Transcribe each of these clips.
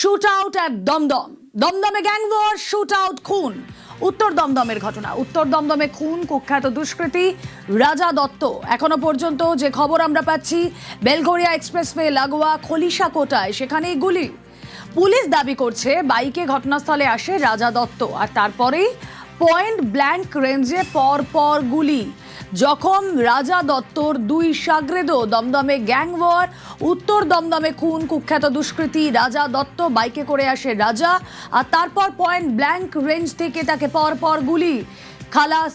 Shoot out at Dumdum. দমদমে gang war, shoot out, খুন। উত্তর দমদমের ঘটনা। উত্তর দমদমে খুন কুখ্যাত দুষ্কৃতী রাজা দত্ত। এখনো পর্যন্ত যে খবর আমরা পাচ্ছি, বেলঘরিয়া এক্সপ্রেসওয়ে লাগোয়া খলিশাকোটায় সেখানেই গুলি। পুলিশ দাবি করছে বাইকে ঘটনাস্থলে আসে রাজা দত্ত, আর তারপরেই পয়েন্ট ব্ল্যাঙ্ক রেঞ্জে পর পর গুলি। জখম রাজা দত্তর দুই সাগরেদও। দমদমে গ্যাং ওয়ার, উত্তর দমদমে খুন কুখ্যাত দুষ্কৃতী রাজা দত্ত। বাইকে করে আসে রাজা, আর তারপর পয়েন্ট ব্ল্যাঙ্ক রেঞ্জ থেকে তাকে পর পর গুলি। খালাস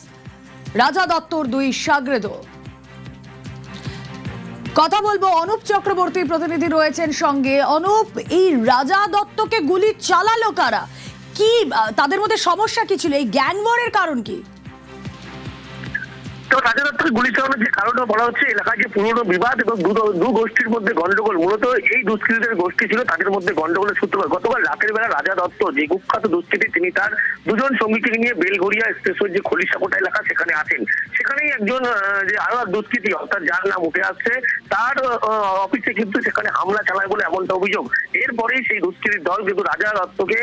রাজা দত্তর দুই সাগরেদও। কথা বলবো, অনুপ চক্রবর্তী প্রতিনিধি রয়েছেন সঙ্গে। অনুপ, এই রাজা দত্তকে গুলি চালালো কারা? কি তাদের মধ্যে সমস্যা কি ছিল? এই গ্যাং ওয়ারের কারণ কি? তো রাজা দত্তকে গুলি চালানোর যে কারণটা বলা হচ্ছে, এলাকায় যে পুরনো বিবাদ এবং দু গোষ্ঠীর মধ্যে গন্ডগোল, মূলত এই দুষ্কৃতীদের গোষ্ঠী ছিল, তাদের মধ্যে গন্ডগোলের সূত্রপাত। গতকাল রাতের বেলা রাজা দত্ত, যে কুখ্যাত দুষ্কৃতী, তিনি তার দুজন সঙ্গীকে নিয়ে বেলঘরিয়া এক্সপ্রেসওয়ে যে খলিশাকোটা এলাকা সেখানে আসেন। সেখানেই একজন যে আরো এক দুষ্কৃতী, অর্থাৎ যার নাম উঠে আসছে, তার অফিসে কিন্তু সেখানে হামলা চালায় বলে এমনটা অভিযোগ। এরপরেই সেই দুষ্কৃতীর দল কিন্তু রাজা দত্তকে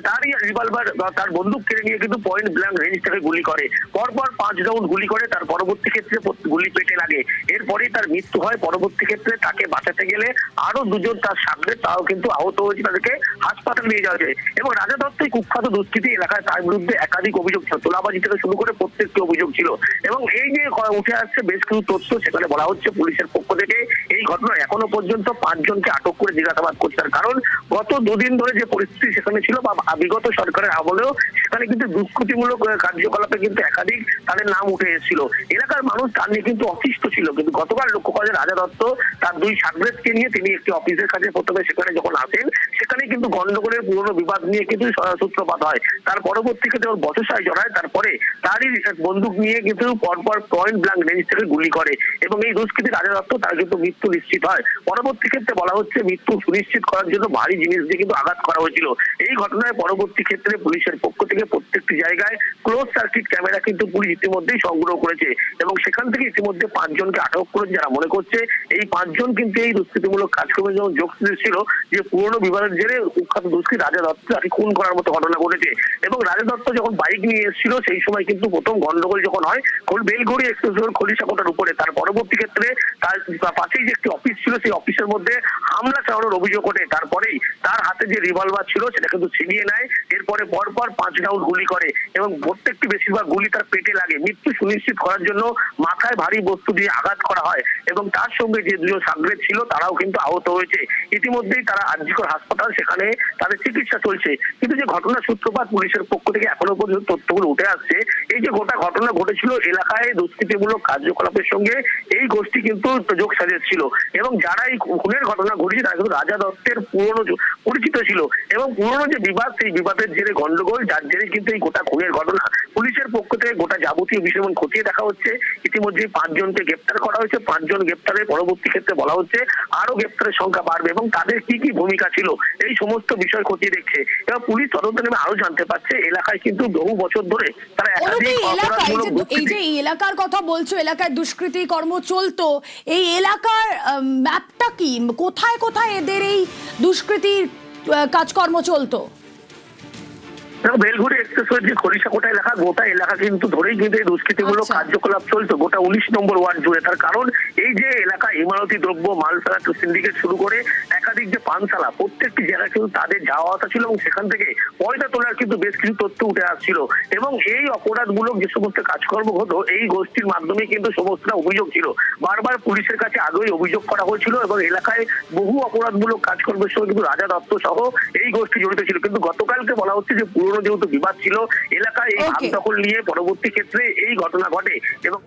তারই রিভলভার, তার বন্দুক কেড়ে নিয়ে কিন্তু পয়েন্ট ব্ল্যাঙ্ক রেঞ্জ থেকে গুলি করে। পরপর 5 রাউন্ড গুলি করে। তার পরবর্তী ক্ষেত্রে গুলি পেটে লাগে। এরপরেই তার মৃত্যু হয়। পরবর্তী ক্ষেত্রে তাকে বাঁচাতে গেলে আরো দুজন তার সামনে, তাও কিন্তু আহত হয়েছে, তাদেরকে হাসপাতালে নিয়ে যাওয়া যায়। এবং রাজা দত্তই কুখ্যাত দুষ্কৃতী এলাকায়, তার বিরুদ্ধে একাধিক অভিযোগ ছিল, তোলাবাজি থেকে শুরু করে প্রত্যেকটি অভিযোগ ছিল। এবং এই যে উঠে আসছে বেশ কিছু তথ্য, সেখানে বলা হচ্ছে পুলিশের পক্ষ থেকে এই ঘটনা এখনো পর্যন্ত 5 জনকে আটক করে জিজ্ঞাসাবাদ করছে। তার কারণ গত দুদিন ধরে যে পরিস্থিতি সেখানে ছিল, বা বিগত সরকারের আমলেও সেখানে কিন্তু দুষ্কৃতিমূলক কার্যকলাপে কিন্তু একাধিক তাদের নাম উঠে এসেছিল। এলাকার মানুষ তার নিয়ে কিন্তু অতিষ্ঠ ছিল। কিন্তু গতকাল লক্ষ্য করা যায়, রাজা দত্ত তার দুই সাগরেদকে নিয়ে তিনি একটি অফিসের কাছে প্রথমে সেখানে যখন আসেন, সেখানে কিন্তু গন্ডগোলের পুরনো বিবাদ নিয়ে কিন্তু সূত্রপাত হয়। তার পরবর্তী ক্ষেত্রে যখন বচসায় জড়ায়, তারপরে তারই বন্দুক নিয়ে কিন্তু পরপর পয়েন্ট ব্ল্যাঙ্ক রেঞ্জ থেকে গুলি করে। এবং এই দুষ্কৃতী রাজা দত্ত, তার কিন্তু মৃত্যু নিশ্চিত হয়। পরবর্তী ক্ষেত্রে বলা হচ্ছে মৃত্যু সুনিশ্চিত করার জন্য ভারী জিনিস দিয়ে কিন্তু আঘাত করা হয়েছিল। এই ঘটনায় পরবর্তী ক্ষেত্রে পুলিশের পক্ষ থেকে প্রত্যেকটি জায়গায় ক্লোজ সার্কিট ক্যামেরা কিন্তু পুলিশ ইতিমধ্যেই সংগ্রহ করেছে। এবং সেখান থেকে ইতিমধ্যে 5 জনকে আটক করেছে, যারা মনে করছে এই 5 জন কিন্তু এই দুষ্কৃতিমূলক কাজকর্মে যেমন যোগ ছিল, যে পুরনো বিবাদের জেরে কুখ্যাত দুষ্কৃতী রাজা দত্ত তাকে খুন করার মতো ঘটনা ঘটেছে। এবং রাজা দত্ত যখন বাইক নিয়ে এসেছিল, সেই সময় কিন্তু প্রথম গন্ডগোল যখন হয় বেলঘরিয়া এক্সপ্রেসওয়ে খলিশাকোটার উপরে, তার পরবর্তী ক্ষেত্রে তার পাশেই যে একটি অফিস ছিল, সেই অফিসের মধ্যে হামলা চালানোর অভিযোগ ওঠে। তারপরেই তার হাতে যে রিভলভার ছিল সেটা কিন্তু ছিনিয়ে নেয়। এরপরে পরপর 5 রাউন্ড গুলি করে এবং প্রত্যেকটি বেশিরভাগ গুলি তার পেটে লাগে। মৃত্যু সুনিশ্চিত করার জন্য মাথায় ভারী বস্তু দিয়ে আঘাত করা হয়। এবং তার সঙ্গে যে দুজন সাগরেদ ছিল, তারাও কিন্তু আহত হয়েছে। ইতিমধ্যেই তারা আরজিকর হাসপাতাল, সেখানে তাদের চিকিৎসা চলছে। কিন্তু যে ঘটনার সূত্রপাত পুলিশের পক্ষ থেকে এখনো পর্যন্ত তথ্যগুলো উঠে আসছে, এই যে গোটা ঘটনা ঘটেছিল এলাকায় দুষ্কৃতিমূলক কার্যকলাপের সঙ্গে এই গোষ্ঠী কিন্তু যোগ সাজিয়েছিল। এবং যারা এই খুনের ঘটনা ঘটেছে, তারা কিন্তু রাজা দত্তের পুরনো পরিচিত ছিল। এবং পুরনো যে বিবাদ, সেই বিবাদের জেরে গন্ডগোল, যার জেরে কিন্তু এই গোটা খুনের ঘটনা। পুলিশের পক্ষ থেকে গোটা যাবতীয় বিষয় খতিয়ে দেখা হচ্ছে। ইতিমধ্যে 5 জনকে গ্রেপ্তার করা হয়েছে। 5 জন গ্রেপ্তারের পরবর্তী ক্ষেত্রে বলা হচ্ছে আরো গ্রেপ্তারের সংখ্যা বাড়বে এবং তাদের কি কি ভূমিকা ছিল, এই সমস্ত বিষয় খতিয়ে দেখছে। এবং পুলিশ তদন্ত নেমে আরো জানতে পারছে, এলাকায় কিন্তু বহু বছর ধরে তারা একাধিক অপরাধমূলক এই যে এই এলাকার কথা বলছো, এলাকায় দুষ্কৃতি কর্ম চলতো, এই এলাকার ম্যাপটা কি? কোথায় কোথায় এদের এই দুষ্কৃতির কাজকর্ম চলতো? বেলঘরিয়া এক্সপ্রেসওয়ে যে খলিশাকোটা এলাকা, গোটা এলাকা কিন্তু ধরেই কিন্তু এই দুষ্কৃতিমূলক কার্যকলাপ চলতো, গোটা 19 নম্বর ওয়ার্ড জুড়ে। তার কারণ এই যে এলাকা ইমারতি দ্রব্য, মালসালা সিন্ডিকেট শুরু করে একাধিক যে পানশালা, প্রত্যেকটি জায়গায় কিন্তু তাদের যাওয়া আসা ছিল। এবং সেখান থেকে পয়সা তোলার কিন্তু বেশ কিছু তথ্য উঠে আসছিল। এবং এই অপরাধমূলক যে সমস্ত কাজকর্ম হতো, এই গোষ্ঠীর মাধ্যমে কিন্তু সমস্তটা অভিযোগ ছিল। বারবার পুলিশের কাছে আগেই অভিযোগ করা হয়েছিল। এবং এলাকায় বহু অপরাধমূলক কাজকর্মের সঙ্গে কিন্তু রাজা দত্ত সহ এই গোষ্ঠী জড়িত ছিল। কিন্তু গতকালকে বলা হচ্ছে যে পুরনো যেহেতু বিবাদ ছিল এলাকায়, এই ভাগ দখল নিয়ে পরবর্তী ক্ষেত্রে এই ঘটনা ঘটে। এবং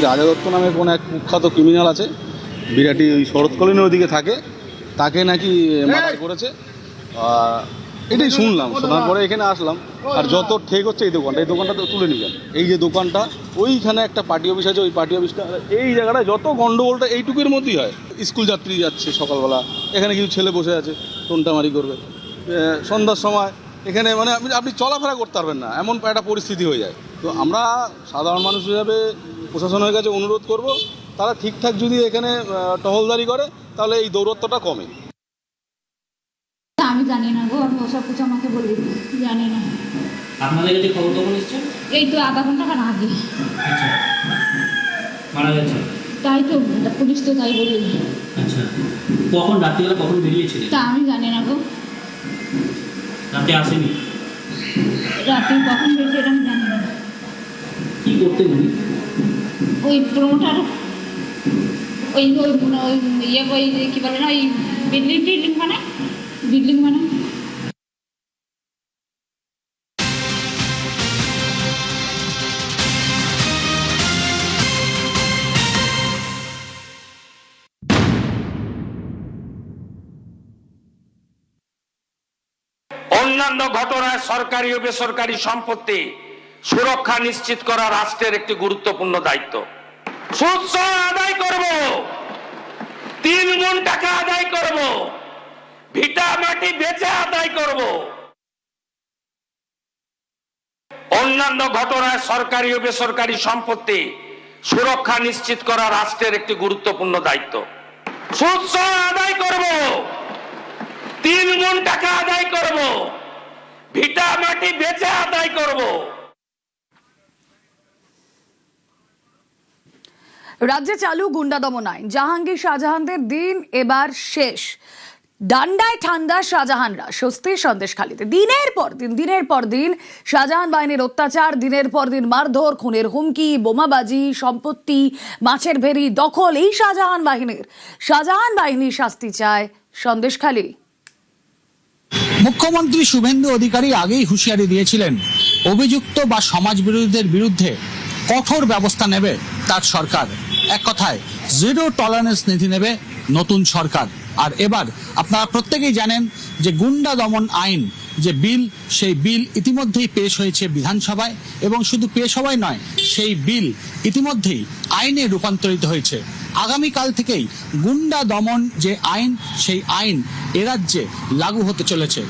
রাজা দত্ত নামে কোন এক কুখ্যাত ক্রিমিনাল আছে, বিরাটি ওই শরৎ কলোনির ওদিকে থাকে, তাকে নাকি মার্ডার করেছে। এটাই শুনলাম, শোনার পরে এখানে আসলাম। আর যত ঠেক হচ্ছে এই দোকানটা তো তুলে নিবেন। এই যে দোকানটা, ওইখানে একটা পার্টি অফিস আছে, ওই পার্টি অফিসটা, এই জায়গাটায় যত গন্ডগোলটা এইটুকুর মধ্যেই হয়। স্কুল যাত্রী যাচ্ছে সকালবেলা, এখানে কিছু ছেলে বসে আছে, টোনটামারি করবে। সন্ধ্যার সময় এখানে মানে আপনি চলাফেরা করতে পারবেন না, এমন একটা পরিস্থিতি হয়ে যায়। তো আমরা সাধারণ মানুষ হিসাবে প্রশাসনের কাছে অনুরোধ করব, তারা ঠিকঠাক যদি এখানে টহলদারি করে, তাহলে এই দৌরত্বটা কমে। আমি জানি না গো, আমি ওসব কিছু আমাকে বলি জানি না। আপনাদের কাছে খবর কখন এসছে? এই তো আধা ঘন্টা খান আগে। আচ্ছা, মারা গেছে? তাই তো পুলিশ তো তাই বলল। আচ্ছা, কখন রাত্রিবেলা কখন বেরিয়েছিলেন? তা আমি জানি না গো, রাতে আসেনি? রাতে কখন বেরিয়েছে এটা আমি জানি না। কি করতেন উনি? ওই প্রমোটার ওই ওই ওই ইয়ে ওই কী বলে না, ওই বিল্ডিং মানে অন্যান্য ঘটনায় সরকারি ও বেসরকারি সম্পত্তি সুরক্ষা নিশ্চিত করা রাষ্ট্রের একটি গুরুত্বপূর্ণ দায়িত্ব। সুদ আদায় করব, 3 গুণ টাকা আদায় করব, ভিটা মাটি বেচে আদায় করব। অন্যান্য ঘটনায় সরকারি ও বেসরকারি সম্পত্তি সুরক্ষা নিশ্চিত করা রাষ্ট্রের একটি গুরুত্বপূর্ণ দায়িত্ব। সুদ আদায় করব, 3 গুণ টাকা আদায় করব, ভিটা মাটি বেচে আদায় করব। রাজ্যে চালু গুন্ডা দমন আইন, জাহাঙ্গীর শাহজাহানদের দিন এবার শেষ। ডান্ডায় ঠান্ডা শাহজাহানরা, স্বস্তি সন্দেশখালীতে। দিনের পর দিন শাহজাহান বাহিনীর অত্যাচার, দিনের পর দিন মারধর, খুনের হুমকি, বোমাবাজি, সম্পত্তি, মাছের ভেড়ি দখল। এই শাহজাহান বাহিনীর শাস্তি চায় সন্দেশখালী। মুখ্যমন্ত্রী শুভেন্দু অধিকারী আগেই হুঁশিয়ারি দিয়েছিলেন, অভিযুক্ত বা সমাজ বিরোধীদের বিরুদ্ধে কঠোর ব্যবস্থা নেবে তার সরকার। এক কথায় জিরো টলারেন্স নীতি নেবে নতুন সরকার। আর এবার আপনারা প্রত্যেকেই জানেন যে গুন্ডা দমন আইন যে বিল, সেই বিল ইতিমধ্যেই পেশ হয়েছে বিধানসভায়, এবং শুধু পেশ হওয়াই নয়, সেই বিল ইতিমধ্যেই আইনে রূপান্তরিত হয়েছে। আগামীকাল থেকেই গুন্ডা দমন যে আইন, সেই আইন এ রাজ্যে লাগু হতে চলেছে।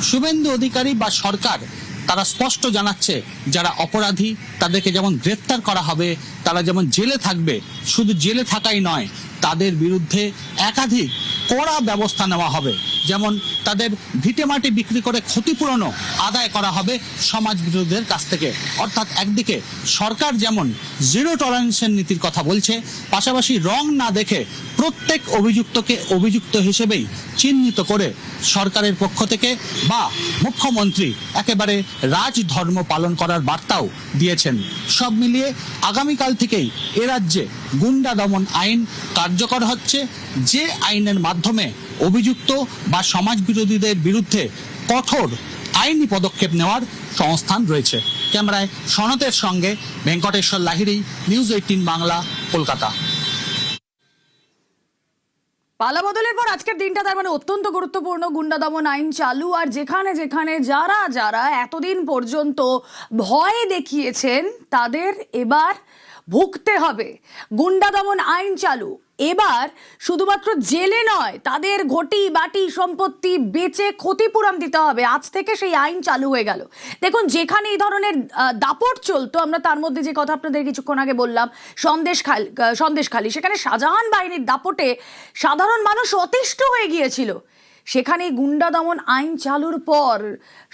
শুভেন্দু অধিকারী বা সরকার তারা স্পষ্ট জানাচ্ছে, যারা অপরাধী তাদেরকে যেমন গ্রেফতার করা হবে, তারা যেমন জেলে থাকবে, শুধু জেলে থাকাই নয়, তাদের বিরুদ্ধে একাধিক কড়া ব্যবস্থা নেওয়া হবে। যেমন তাদের ভিটেমাটি বিক্রি করে ক্ষতিপূরণও আদায় করা হবে সমাজ বিরোধীদের কাছ থেকে। অর্থাৎ একদিকে সরকার যেমন জিরো টলারেন্সের নীতির কথা বলছে, পাশাপাশি রং না দেখে প্রত্যেক অভিযুক্তকে অভিযুক্ত হিসেবেই চিহ্নিত করে সরকারের পক্ষ থেকে বা মুখ্যমন্ত্রী একেবারে রাজধর্ম পালন করার বার্তাও দিয়েছেন। সব মিলিয়ে আগামীকাল থেকেই এ রাজ্যে গুন্ডা দমন আইন কার্যকর হচ্ছে, যে আইনের মাধ্যমে অভিযুক্ত বা সমাজ বিরোধীদের বিরুদ্ধে কঠোর আইনি পদক্ষেপ নেওয়ার সংস্থান রয়েছে। ক্যামেরায় সনতের সঙ্গে ভেঙ্কটেশ্বর লাহিড়ী, নিউজ 18 বাংলা, কলকাতা। পালা বদলের পর আজকের দিনটা তার মানে অত্যন্ত গুরুত্বপূর্ণ। গুন্ডা দমন আইন চালু, আর যেখানে যারা এতদিন পর্যন্ত ভয় দেখিয়েছেন তাদের এবার ভুগতে হবে। গুন্ডা দমন আইন চালু, এবার শুধুমাত্র জেলে নয়, তাদের ঘটি বাটি সম্পত্তি বেচে ক্ষতিপূরণ দিতে হবে। আজ থেকে সেই আইন চালু হয়ে গেল। দেখুন, যেখানে এই দাপট চলতো, আমরা তার মধ্যে যে কথা আপনাদের কিছুক্ষণ আগে বললাম, সন্দেশখালী, সেখানে শাহজাহান বাহিনীর দাপটে সাধারণ মানুষ অতিষ্ঠ হয়ে গিয়েছিল। সেখানে গুন্ডা দমন আইন চালুর পর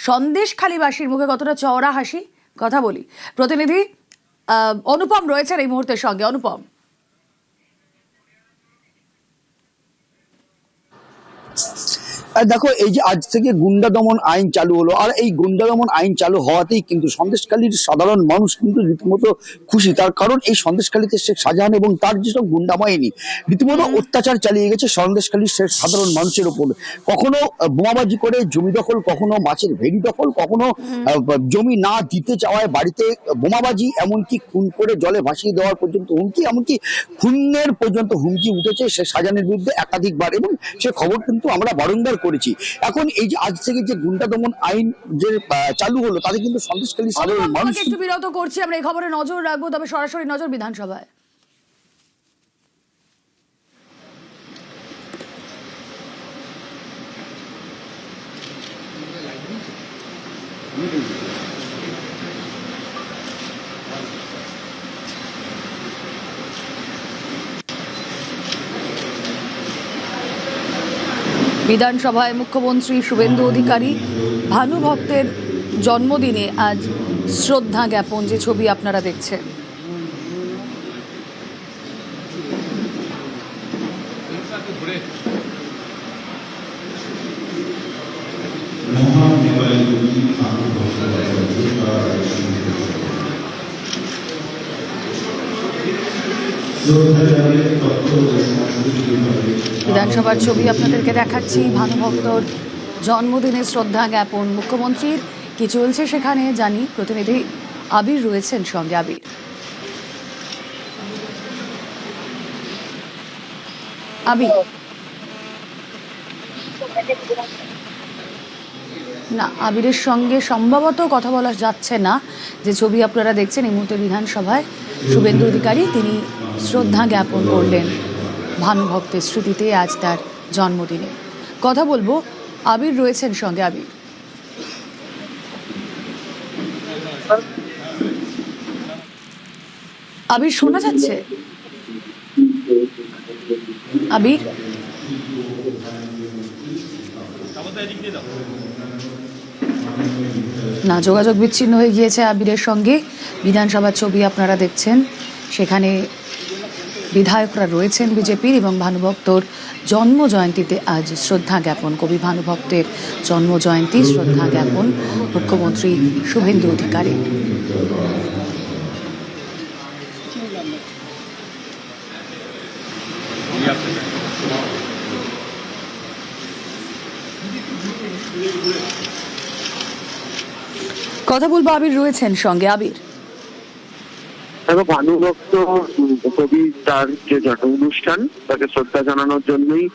সন্দেশখালীবাসীর মুখে কতটা চওড়া হাসি, কথা বলি। প্রতিনিধি অনুপম রয়েছেন এই মুহূর্তের সঙ্গে। অনুপম, দেখো, এই যে আজ থেকে গুন্ডা দমন আইন চালু হলো, আর এই গুন্ডা দমন আইন চালু হওয়াতেই কিন্তু সন্দেশখালীর সাধারণ মানুষ কিন্তু রীতিমতো খুশি। তার কারণ এই সন্দেশখালীতে শেখ শাহজাহান এবং তার যেসব গুন্ডা বাহিনী রীতিমতো অত্যাচার চালিয়ে গেছে সন্দেশখালীর সাধারণ মানুষের উপর। কখনো বোমাবাজি করে জমি দখল, কখনো মাছের ভেড়ি দখল, কখনো জমি না দিতে চাওয়ায় বাড়িতে বোমাবাজি, এমনকি খুন করে জলে ভাসিয়ে দেওয়ার পর্যন্ত হুমকি, এমনকি খুনের পর্যন্ত হুমকি উঠেছে শেখ শাহজাহানের বিরুদ্ধে একাধিকবার, এবং সে খবর কিন্তু আমরা বারংবার করেছি। এখন এই যে আজ থেকে যে গুন্ডা দমন আইন যে চালু হলো, তাতে কিন্তু সন্দেশখালী সাধারণ মানুষ। একটু বিরত করছি, আমরা এই খবরে নজর রাখবো, তবে সরাসরি নজর বিধানসভায়। বিধানসভায় মুখ্যমন্ত্রী শুভেন্দু অধিকারী ভানুভক্তের জন্মদিনে আজ শ্রদ্ধা জ্ঞাপন, যে ছবি আপনারা দেখছেন। বিধানসভার ছবি আপনাদেরকে দেখাচ্ছি। ভানুভক্তর জন্মদিনে শ্রদ্ধা জ্ঞাপন মুখ্যমন্ত্রীর। কি চলছে সেখানে জানি, প্রতিনিধি আবির রয়েছেন সঙ্গে। আবির, না, আবিরের সঙ্গে সম্ভবত কথা বলা যাচ্ছে না। যে ছবি আপনারা দেখছেন এই মুহূর্তে বিধানসভায় শুভেন্দু অধিকারী তিনি শ্রদ্ধা জ্ঞাপন করলেন ভানুভক্তের স্মৃতিতে আজ তার জন্মদিনে। কথা বলবো, আবির রয়েছেন সঙ্গে। আবির, আবির শোনা যাচ্ছে? আবির, না, যোগাযোগ বিচ্ছিন্ন হয়ে গিয়েছে আবিরের সঙ্গে। বিধানসভার ছবি আপনারা দেখছেন, সেখানে বিধায়করা রয়েছেন বিজেপির এবং ভানুভক্তর জন্ম জয়ন্তীতে আজ শ্রদ্ধা জ্ঞাপন। কবি ভানুভক্তের জন্ম জয়ন্তী, শ্রদ্ধা জ্ঞাপন মুখ্যমন্ত্রী শুভেন্দু অধিকারী। কথা বলবো, আবির রয়েছেন সঙ্গে। আবির, ভানুভক্ত কবি তার যে অনুষ্ঠান তাকে শ্রদ্ধা জানানোর জন্যই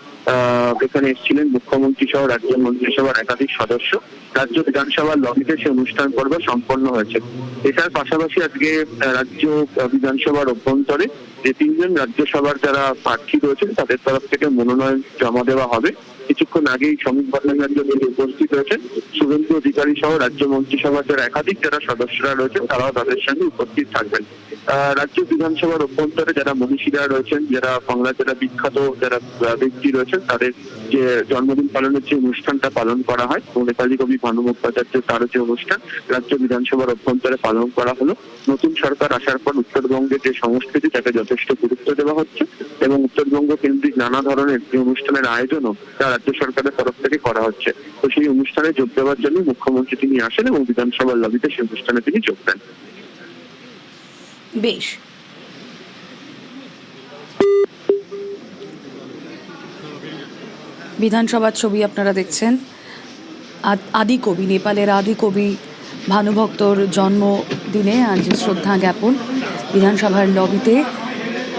এখানে এসেছিলেন মুখ্যমন্ত্রী সহ রাজ্য মন্ত্রিসভার একাধিক সদস্য। রাজ্য বিধানসভার লবিতে সে অনুষ্ঠান পর্ব সম্পন্ন হয়েছে। এটার পাশাপাশি আজকে রাজ্য বিধানসভার অভ্যন্তরে যে 3 জন রাজ্যসভার যারা প্রার্থী রয়েছেন তাদের তরফ থেকে মনোনয়ন জমা দেওয়া হবে। কিছুক্ষণ আগেই শ্রমিক ভট্টাচার্য তিনি উপস্থিত রয়েছেন। শুভেন্দু অধিকারী সহ রাজ্য মন্ত্রিসভার যারা একাধিক যারা সদস্যরা রয়েছেন তারাও তাদের সঙ্গে উপস্থিত থাকবেন। রাজ্য বিধানসভার অভ্যন্তরে যারা মনীষীরা রয়েছেন, যারা বাংলার যারা বিখ্যাত যারা ব্যক্তি রয়েছেন, তাদের যে জন্মদিন পালনের যে অনুষ্ঠানটা পালন করা হয়, নেতাজি কবি ভানু মুখোপাধ্যায় তার যে অনুষ্ঠান রাজ্য বিধানসভার অভ্যন্তরে পালন করা হলো। নতুন সরকার আসার পর উত্তরবঙ্গের যে সংস্কৃতি তাকে যথেষ্ট গুরুত্ব দেওয়া হচ্ছে এবং উত্তরবঙ্গ কেন্দ্রিক নানা ধরনের যে অনুষ্ঠানের আয়োজনও তা রাজ্য সরকারের তরফ থেকে করা হচ্ছে। তো সেই অনুষ্ঠানে যোগ দেওয়ার জন্য মুখ্যমন্ত্রী তিনি আসেন এবং বিধানসভার লবিতে সেই অনুষ্ঠানে তিনি যোগ দেন। বেশ, বিধানসভার ছবি আপনারা দেখছেন। আদি কবি, নেপালের আদি কবি ভানুভক্তর জন্মদিনে আজ শ্রদ্ধা জ্ঞাপন। বিধানসভার লবিতে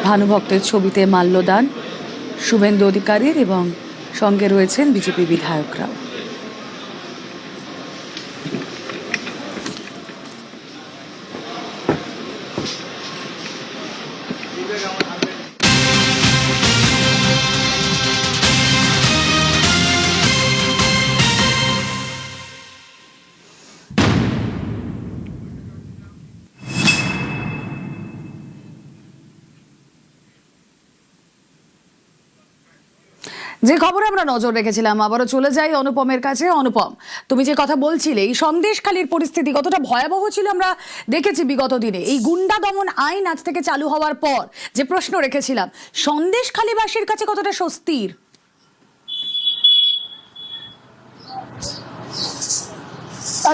ভানুভক্তের ছবিতে মাল্যদান শুভেন্দু অধিকারীর এবং সঙ্গে রয়েছেন বিজেপি বিধায়করা। যে খবরে আমরা নজর রেখেছিলাম, আবারও চলে যাই অনুপমের কাছে। অনুপম, তুমি যে কথা বলছিলে, এই সন্দেশখালীর পরিস্থিতি কতটা ভয়াবহ ছিল আমরা দেখেছি বিগত দিনে। এই গুন্ডা দমন আইন আজ থেকে চালু হওয়ার পর যে প্রশ্ন রেখেছিলাম, সন্দেশখালীবাসীর কাছে কতটা স্বস্তির?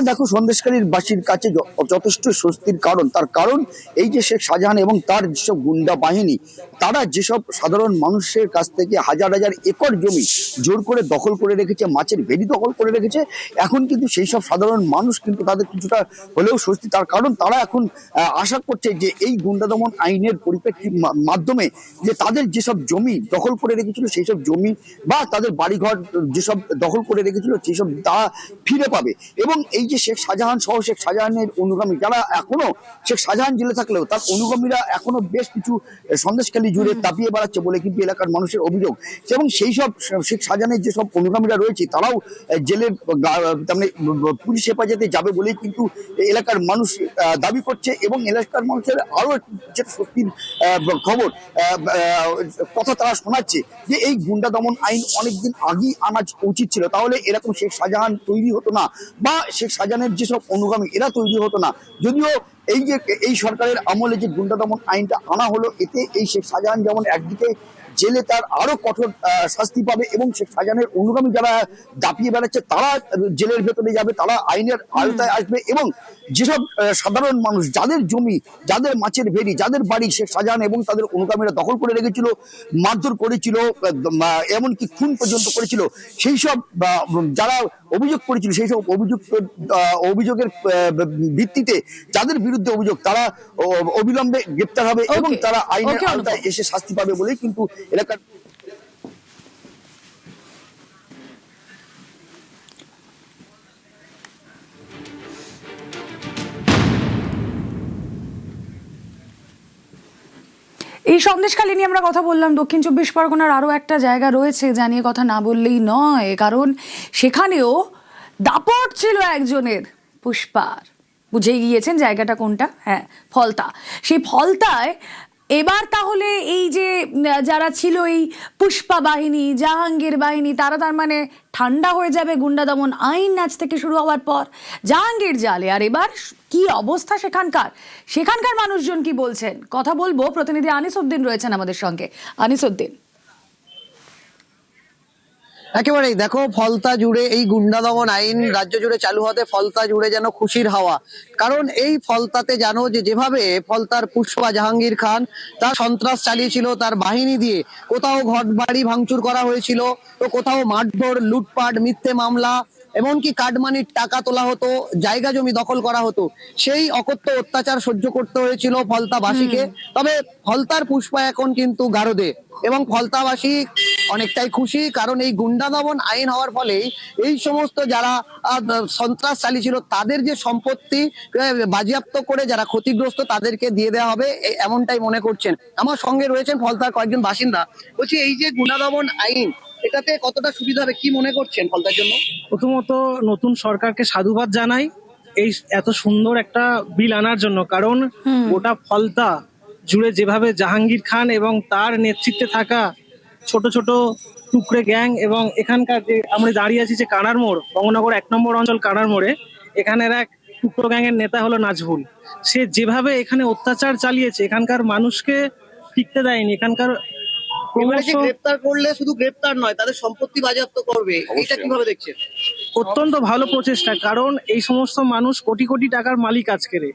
দেখো, সন্দেশখালীর বাসীর কাছে যথেষ্ট স্বস্তির কারণ, তার কারণ এই যে শেখ শাহজাহান এবং তার যেসব গুন্ডা বাহিনী তারা যেসব সাধারণ মানুষের কাছ থেকে হাজার হাজার একর জমি জোর করে দখল করে রেখেছে, মাছের ভেড়ি দখল করে রেখেছে, এখন কিন্তু সেই সব সাধারণ মানুষ কিন্তু তাদের কিছুটা হলেও স্বস্তি। তার কারণ তারা এখন আশা করছে যে এই গুন্ডা দমন আইনের পরিপ্রেক্ষির মাধ্যমে যে তাদের যেসব জমি দখল করে রেখেছিল সেই সব জমি বা তাদের বাড়িঘর যেসব দখল করে রেখেছিল সেই সব তারা ফিরে পাবে। এবং এই যে শেখ শাহজাহান সহ শেখ শাহজাহানের অনুগামী যারা এখনো শেখ শাহজাহান জেলে থাকলেও তার অনুগামীরা এখনো বেশ কিছু সন্দেশখালী জুড়ে তাপিয়ে বেড়াচ্ছে বলে কিন্তু এলাকার মানুষের অভিযোগ। এবং সেই সব শেখ শাহজাহানের যেসব অনুগামীরা রয়েছে তারাও জেলের মানে পুলিশ হেফাজতে যাবে বলেই কিন্তু এলাকার মানুষ দাবি করছে। এবং এলাকার মানুষের আরো যেটা সত্যির খবর কথা তারা শোনাচ্ছে যে এই গুন্ডা দমন আইন অনেকদিন আগেই আনা উচিত ছিল, তাহলে এরকম শেখ শাহজাহান তৈরি হতো না বা শেখ শাহজাহানের যেসব অনুগামী এরা তৈরি হতো না। যদিও এই যে এই সরকারের আমলে যে গুন্ডা দমন আইনটা আনা হলো, এতে এই শেখ শাহজাহান যেমন একদিকে জেলে তার আরো কঠোর শাস্তি পাবে এবং শেখ শাহজাহানের অনুগামী যারা দাপিয়ে বেড়াচ্ছে তারা জেলের ভেতরে যাবে, তারা আইনের আওতায় আসবে। এবং যেসব সাধারণ মানুষ যাদের জমি, যাদের মাছের ভেড়ি, যাদের বাড়ি শেখ শাহজাহান এবং তাদের অনুগামীরা দখল করে রেখেছিল, মারধর করেছিল, এমনকি খুন পর্যন্ত করেছিল, সেই সব যারা অভিযোগ করেছিল সেই সব অভিযোগের ভিত্তিতে যাদের বিরুদ্ধে অভিযোগ তারা অবিলম্বে গ্রেপ্তার হবে এবং তারা আইনের আওতায় এসে শাস্তি পাবে বলেই কিন্তু এলাকার এই সন্দেশখালী নিয়ে আমরা কথা বললাম। দক্ষিণ 24 পরগনার আরো একটা জায়গা রয়েছে যা নিয়ে কথা না বললেই নয়, কারণ সেখানেও দাপট ছিল একজনের, পুষ্পার। বুঝেই গিয়েছেন জায়গাটা কোনটা? হ্যাঁ, ফলতা। সেই ফলতায় এবার তাহলে এই যে যারা ছিল এই পুষ্পা বাহিনী, জাহাঙ্গীর বাহিনী, তারা তার মানে ঠান্ডা হয়ে যাবে গুন্ডা দমন আইন আজ থেকে শুরু হওয়ার পর জাহাঙ্গীর জালে। আর এবার কি অবস্থা সেখানকার মানুষজন কি বলছেন কথা বলবো। প্রতিনিধি আনিস উদ্দিন রয়েছেন আমাদের সঙ্গে। আনিস উদ্দিন, একেবারেই দেখো, ফলতা জুড়ে এই গুন্ডা দমন আইন রাজ্য জুড়ে চালু হতে ফলতা জুড়ে যেন খুশির হাওয়া। কারণ এই ফলতাতে জানো যে যেভাবে ফলতার পুষ্পা জাহাঙ্গীর খান তার সন্ত্রাস চালিয়েছিল তার বাহিনী দিয়ে, কোথাও ঘর বাড়ি ভাঙচুর করা হয়েছিল, তো কোথাও মারধর, লুটপাট, মিথ্যে মামলা, এমনকি কাটমানির টাকা তোলা হতো, জায়গা জমি দখল করা হতো। সেই অকথ্য অত্যাচার সহ্য করতে হয়েছিল ফলতাবাসীকে। তবে ফলতার পুষ্পা এখন কিন্তু গারদে এবং ফলতাবাসী অনেকটাই খুশি, কারণ এই গুন্ডা দমন আইন হওয়ার ফলে এই সমস্ত যারা সন্ত্রাস চালিয়েছিল তাদের যে সম্পত্তি বাজেয়াপ্ত করে যারা ক্ষতিগ্রস্ত তাদেরকে দিয়ে দেওয়া হবে, এমনটাই মনে করছেন। আমার সঙ্গে রয়েছেন ফলতার কয়েকজন বাসিন্দা। বলছি, এই যে গুন্ডা দমন আইন, এটাতে কতটা সুবিধা হবে, কি মনে করছেন ফলতার জন্য? প্রথমত নতুন সরকারকে সাধুবাদ জানাই এই এত সুন্দর একটা বিল আনার জন্য, কারণ গোটা ফলতা জুড়ে যেভাবে জাহাঙ্গীর খান এবং তার নেতৃত্বে থাকা ছোট ছোট টুকরে গ্যাং, এবং এখানকার যে আমরা দাঁড়িয়ে আছি যে কানার মোড়, বঙ্গনগর 1 নম্বর অঞ্চল কানার মোড়ে, এখানের এক টুকরো গ্যাংয়ের নেতা হলো নাজবুল। সে যেভাবে এখানে অত্যাচার চালিয়েছে, এখানকার মানুষকে টিকতে দেয়নি। এখানকার গ্রেপ্তার করলে শুধু গ্রেপ্তার নয়, তাদের সম্পত্তি বাজেয়াপ্ত করবে, এটা কিভাবে দেখছেন? অত্যন্ত ভালো প্রচেষ্টা, কারণ এই সমস্ত মানুষ কোটি কোটি টাকার মালিক আজকের।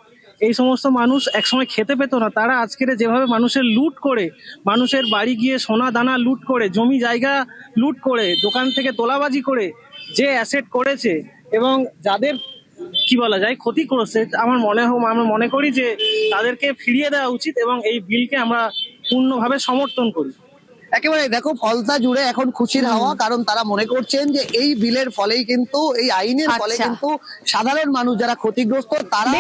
এই সমস্ত মানুষ একসময় খেতে পেত না, তারা আজকের যেভাবে মানুষের লুট করে, মানুষের বাড়ি গিয়ে সোনা দানা লুট করে, জমি জায়গা লুট করে, দোকান থেকে তোলাবাজি করে যে অ্যাসেট করেছে এবং যাদের কি বলা যায় ক্ষতি করেছে, আমরা মনে করি যে তাদেরকে ফিরিয়ে দেওয়া উচিত এবং এই বিলকে আমরা পূর্ণভাবে সমর্থন করি। একেবারে দেখো, ফলতা জুড়ে এখন খুশির হাওয়া, কারণ তারা মনে করছেন যে এই বিলের ফলেই কিন্তু, এই আইনের ফলে কিন্তু সাধারণ মানুষ যারা ক্ষতিগ্রস্ত তারা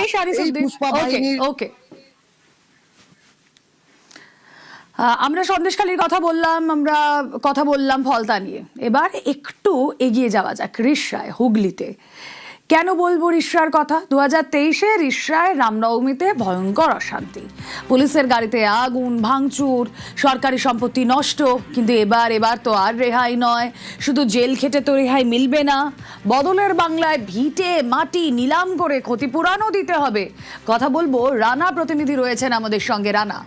এই পুষ্পা বাহিনীর। আমরা সন্দেশখালীর কথা বললাম ফলতা নিয়ে। এবার একটু এগিয়ে যাওয়া যাক রিষড়ায়, হুগলিতে। কেন বলবো রিষড়ার কথা? 2023-এ রিষড়ায় রামনবমীতে ভয়ঙ্কর অশান্তি, পুলিশের গাড়িতে আগুন, ভাঙচুর, সরকারি সম্পত্তি নষ্ট। কিন্তু এবার তো আর রেহাই নয়। শুধু জেল খেটে তো রেহাই মিলবে না, বদলের বাংলায় ভিটে মাটি নিলাম করে ক্ষতিপূরণও দিতে হবে। কথা বলবো, রানা প্রতিনিধি রয়েছেন আমাদের সঙ্গে। রানা,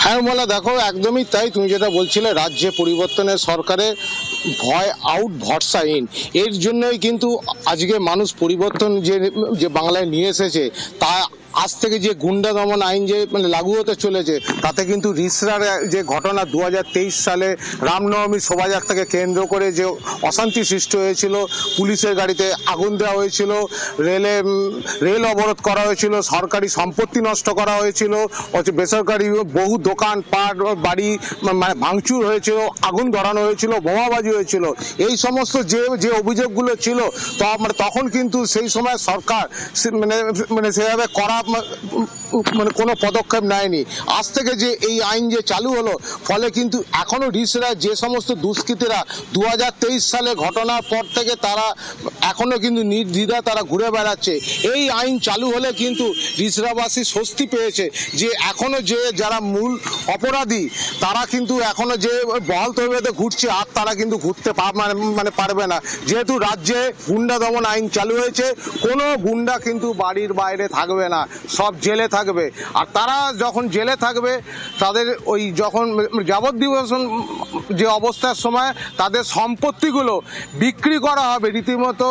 হ্যাঁ মোলা, দেখো একদমই তাই, তুমি যেটা বলছিলে রাজ্যে পরিবর্তনের সরকারে ভয় আউট ভরসা ইন, এর জন্যই কিন্তু আজকে মানুষ পরিবর্তন যে বাংলায় নিয়ে এসেছে। তা আজ থেকে যে গুন্ডা দমন আইন যে লাগু হতে চলেছে, তাতে কিন্তু রিষড়ার যে ঘটনা 2023 সালে রামনবমী শোভাযাত্রাকে কেন্দ্র করে যে অশান্তি সৃষ্টি হয়েছিল, পুলিশের গাড়িতে আগুন দেওয়া হয়েছিল, রেল অবরোধ করা হয়েছিল, সরকারি সম্পত্তি নষ্ট করা হয়েছিল, বেসরকারি বহু দোকান পাট বাড়ি ভাঙচুর হয়েছিল, আগুন ধরানো হয়েছিল, বোমাবাজি হয়েছিল, এই সমস্ত যে অভিযোগগুলো ছিল, তখন কিন্তু সেই সময় সরকার সেভাবে কড়া মানে কোনো পদক্ষেপ নেয়নি। আজ থেকে যে এই আইন যে চালু হলো, ফলে কিন্তু এখনো রিসরা যে সমস্ত দুষ্কৃতীরা 2023 সালে ঘটনার পর থেকে তারা এখনো কিন্তু নির্দ্বিধা তারা ঘুরে বেড়াচ্ছে। এই আইন চালু হলে কিন্তু রিসরাবাসী স্বস্তি পেয়েছে যে এখনো যে যারা মূল অপরাধী তারা কিন্তু এখনো যে বহাল তবিয়তে ঘুরছে আর তারা কিন্তু ঘুরতে মানে পারবে না। যেহেতু রাজ্যে গুন্ডা দমন আইন চালু হয়েছে, কোনো গুন্ডা কিন্তু বাড়ির বাইরে থাকবে না, সব জেলে থাকবে। আর তারা যখন জেলে থাকবে তাদের ওই যখন যাবজ্জীবন যে অবস্থার সময় তাদের সম্পত্তিগুলো বিক্রি করা হবে, রীতিমতো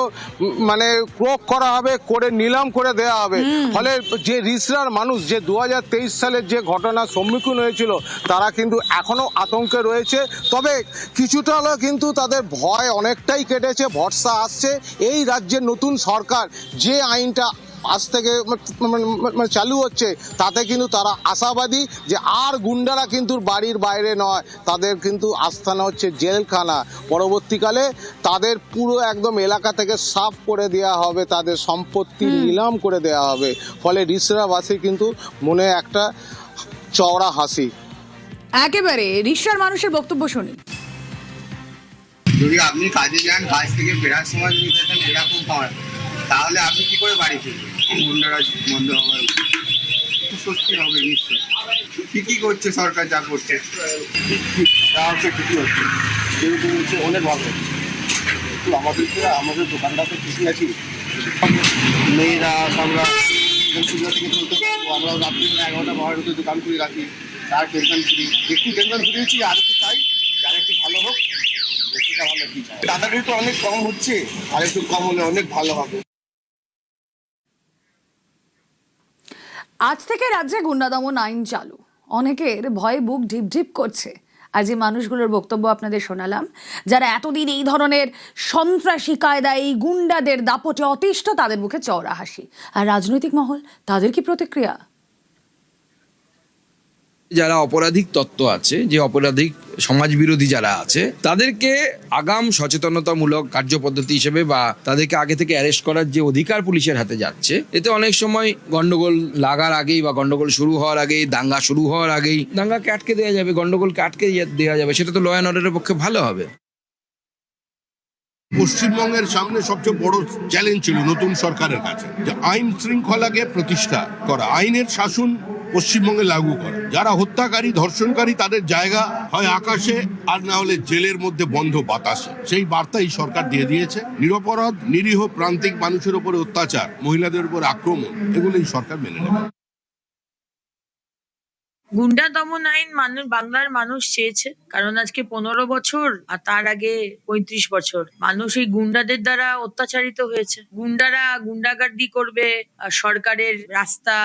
মানে ক্রোক করা হবে, করে নিলাম করে দেওয়া হবে। ফলে যে রিসরার মানুষ যে 2023 সালের যে ঘটনার সম্মুখীন হয়েছিল তারা কিন্তু এখনো আতঙ্কে রয়েছে। তবে কিছুটা হলেও কিন্তু তাদের ভয় অনেকটাই কেটেছে, ভরসা আসছে। এই রাজ্যের নতুন সরকার যে আইনটা আজ থেকে মানে চালু হচ্ছে তাতে কিন্তু তারা আশাবাদী যে আর গুন্ডারা কিন্তু বাড়ির বাইরে নয়, তাদের কিন্তু আস্থানা হচ্ছে জেলখানা। পরবর্তীকালে তাদের পুরো একদম এলাকা থেকে সাফ করে দেওয়া হবে, তাদের সম্পত্তি নিলাম করে দেওয়া হবে। ফলে রিসরাবাসী কিন্তু মনে একটা চওড়া হাসি। একেবারে রিকশার মানুষের বক্তব্য শুনি। যদি আপনি কাজে যান, কাজ থেকে ফেরার সময় যদি দেখেন এরকম হয়, তাহলে আপনি কি করে বাড়ি ফিরবেন? গুন্ডারা বন্ধ হওয়ার একটু স্বস্তি হবে নিশ্চয়। ঠিকই করছে সরকার, যা করছে যা হচ্ছে ঠিকই হচ্ছে, যেহেতু হচ্ছে অনেক ভালো হচ্ছে। একটু আমাদের দোকানদার তো ঠিকই আছি, মেয়েরা আমরা সুবিধা থেকে চলতে পারবো। আমরাও রাত্রিবেলা 11টা 12টার দোকান খুলে রাখি, তার টেনশন ফ্রি, একটু টেনশন ফ্রিয়েছি। আর একটু চাই যার একটু ভালো হোক, সেটা ভালো কি চাই। টাকাটাই তো অনেক কম হচ্ছে, আর একটু কম হলে অনেক ভালো হবে। আজ থেকে রাজ্যে গুন্ডা দমন আইন চালু, অনেকের ভয়ে বুক ঢিপ ঢিপ করছে। আজ এই মানুষগুলোর বক্তব্য আপনাদের শোনালাম, যারা এতদিন এই ধরনের সন্ত্রাসী কায়দায় এই গুন্ডাদের দাপটে অতিষ্ঠ, তাদের মুখে চওড়া হাসি। আর রাজনৈতিক মহল, তাদের কি প্রতিক্রিয়া? যারা অপরাধিক তত্ত্ব আছে, যে অপরাধিক সমাজ বিরোধী যারা আছে, তাদেরকে আগাম সচেতনতামূলক কার্যপদ্ধতি হিসেবে বা তাদেরকে আগে থেকে অ্যারেস্ট করার যে অধিকার পুলিশের হাতে যাচ্ছে, এতে অনেক সময় গন্ডগোল লাগার আগেই বা গন্ডগোল শুরু হওয়ার আগেই, দাঙ্গা শুরু হওয়ার আগেই দাঙ্গাকে আটকে দেওয়া যাবে, গন্ডগোলকে আটকে দেওয়া যাবে। সেটা তো ল অ্যান্ড অর্ডারের পক্ষে ভালো হবে। পশ্চিমবঙ্গের সামনে সবচেয়ে বড় চ্যালেঞ্জ ছিল নতুন সরকারের কাছে যে আইন শৃঙ্খলাকে প্রতিষ্ঠা করা, আইনের শাসন পশ্চিমবঙ্গে লাগু করা। যারা হত্যাকারী, ধর্ষণকারী, তাদের জায়গা হয় আকাশে আর না হলে জেলের মধ্যে বন্ধ বাতাসে। সেই বার্তা এই সরকার দিয়ে দিয়েছে। নিরপরাধ নিরীহ প্রান্তিক মানুষের উপরে অত্যাচার, মহিলাদের উপর আক্রমণ, এগুলো এই সরকার মেনে নেবে। গুন্ডা দমন আইন বাংলার মানুষ চেয়েছে, কারণ আজকে 15 বছর আর তার আগে 35 বছর মানুষ এই গুন্ডাদের দ্বারা অত্যাচারিত হয়েছে। গুন্ডারা গুন্ডাগার্দি করবে, সরকারের রাস্তা,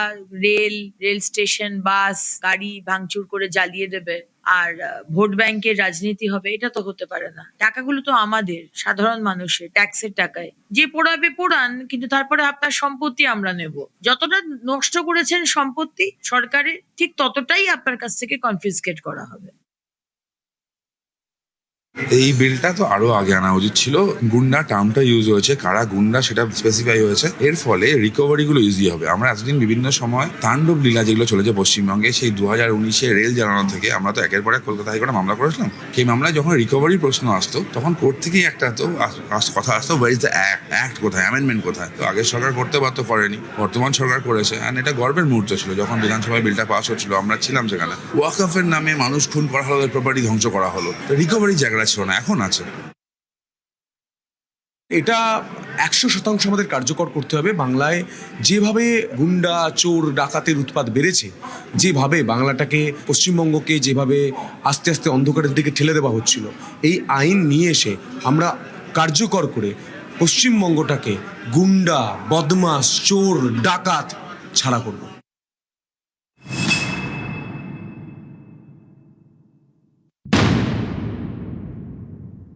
রেল স্টেশন, বাস, গাড়ি ভাঙচুর করে জ্বালিয়ে দেবে, আর ভোট ব্যাংকের রাজনীতি হবে। এটা তো হতে পারে না। টাকাগুলো তো আমাদের সাধারণ মানুষের ট্যাক্সের টাকায়। যে পোড়াবে পোড়ান, কিন্তু তারপরে আপনার সম্পত্তি আমরা নেব। যতটা নষ্ট করেছেন সম্পত্তি সরকারের, ঠিক ততটাই আপনার কাছ থেকে কনফিসকেট করা হবে। এই বিলটা তো আরো আগে আনা উচিত ছিল। গুন্ডা টার্মটা ইউজ হয়েছে, কারা গুন্ডা সেটা স্পেসিফাই হয়েছে। এর ফলে রিকভারি গুলো ইজি হবে। আমরা এতদিন বিভিন্ন সময় তাণ্ডব লীলা যেগুলো চলেছে পশ্চিমবঙ্গে, সেই 2019-এ রেল জ্বালানো থেকে আমরা তো একের পর এক কলকাতা হাইকোর্টে মামলা করেছিলাম। সেই মামলায় যখন রিকভারি প্রশ্ন আসতো তখন কোর্ট থেকেই একটা তো কথা আসতো, ওয়ার ইজ দ্য অ্যাক্ট কোথায়, অ্যামেন্ডমেন্ট কোথায়। তো আগের সরকার করতে পারতো, করেনি, বর্তমান সরকার করেছে। অ্যান্ড এটা গর্বের মুহূর্ত ছিল যখন বিধানসভায় বিলটা পাস হচ্ছিল, আমরা ছিলাম সেখানে। ওয়াকফের নামে মানুষ খুন করা হলো, প্রপার্টি ধ্বংস করা হলো, রিকভারি জায়গাটা ছিল না, এখন আছে। এটা 100% আমাদের কার্যকর করতে হবে। বাংলায় যেভাবে গুন্ডা, চোর, ডাকাতের উৎপাত বেড়েছে, যেভাবে বাংলাটাকে, পশ্চিমবঙ্গকে যেভাবে আস্তে আস্তে অন্ধকারের দিকে ঠেলে দেওয়া হচ্ছিল, এই আইন নিয়ে এসে আমরা কার্যকর করে পশ্চিমবঙ্গটাকে গুন্ডা, বদমাস, চোর, ডাকাত ছাড়া করব।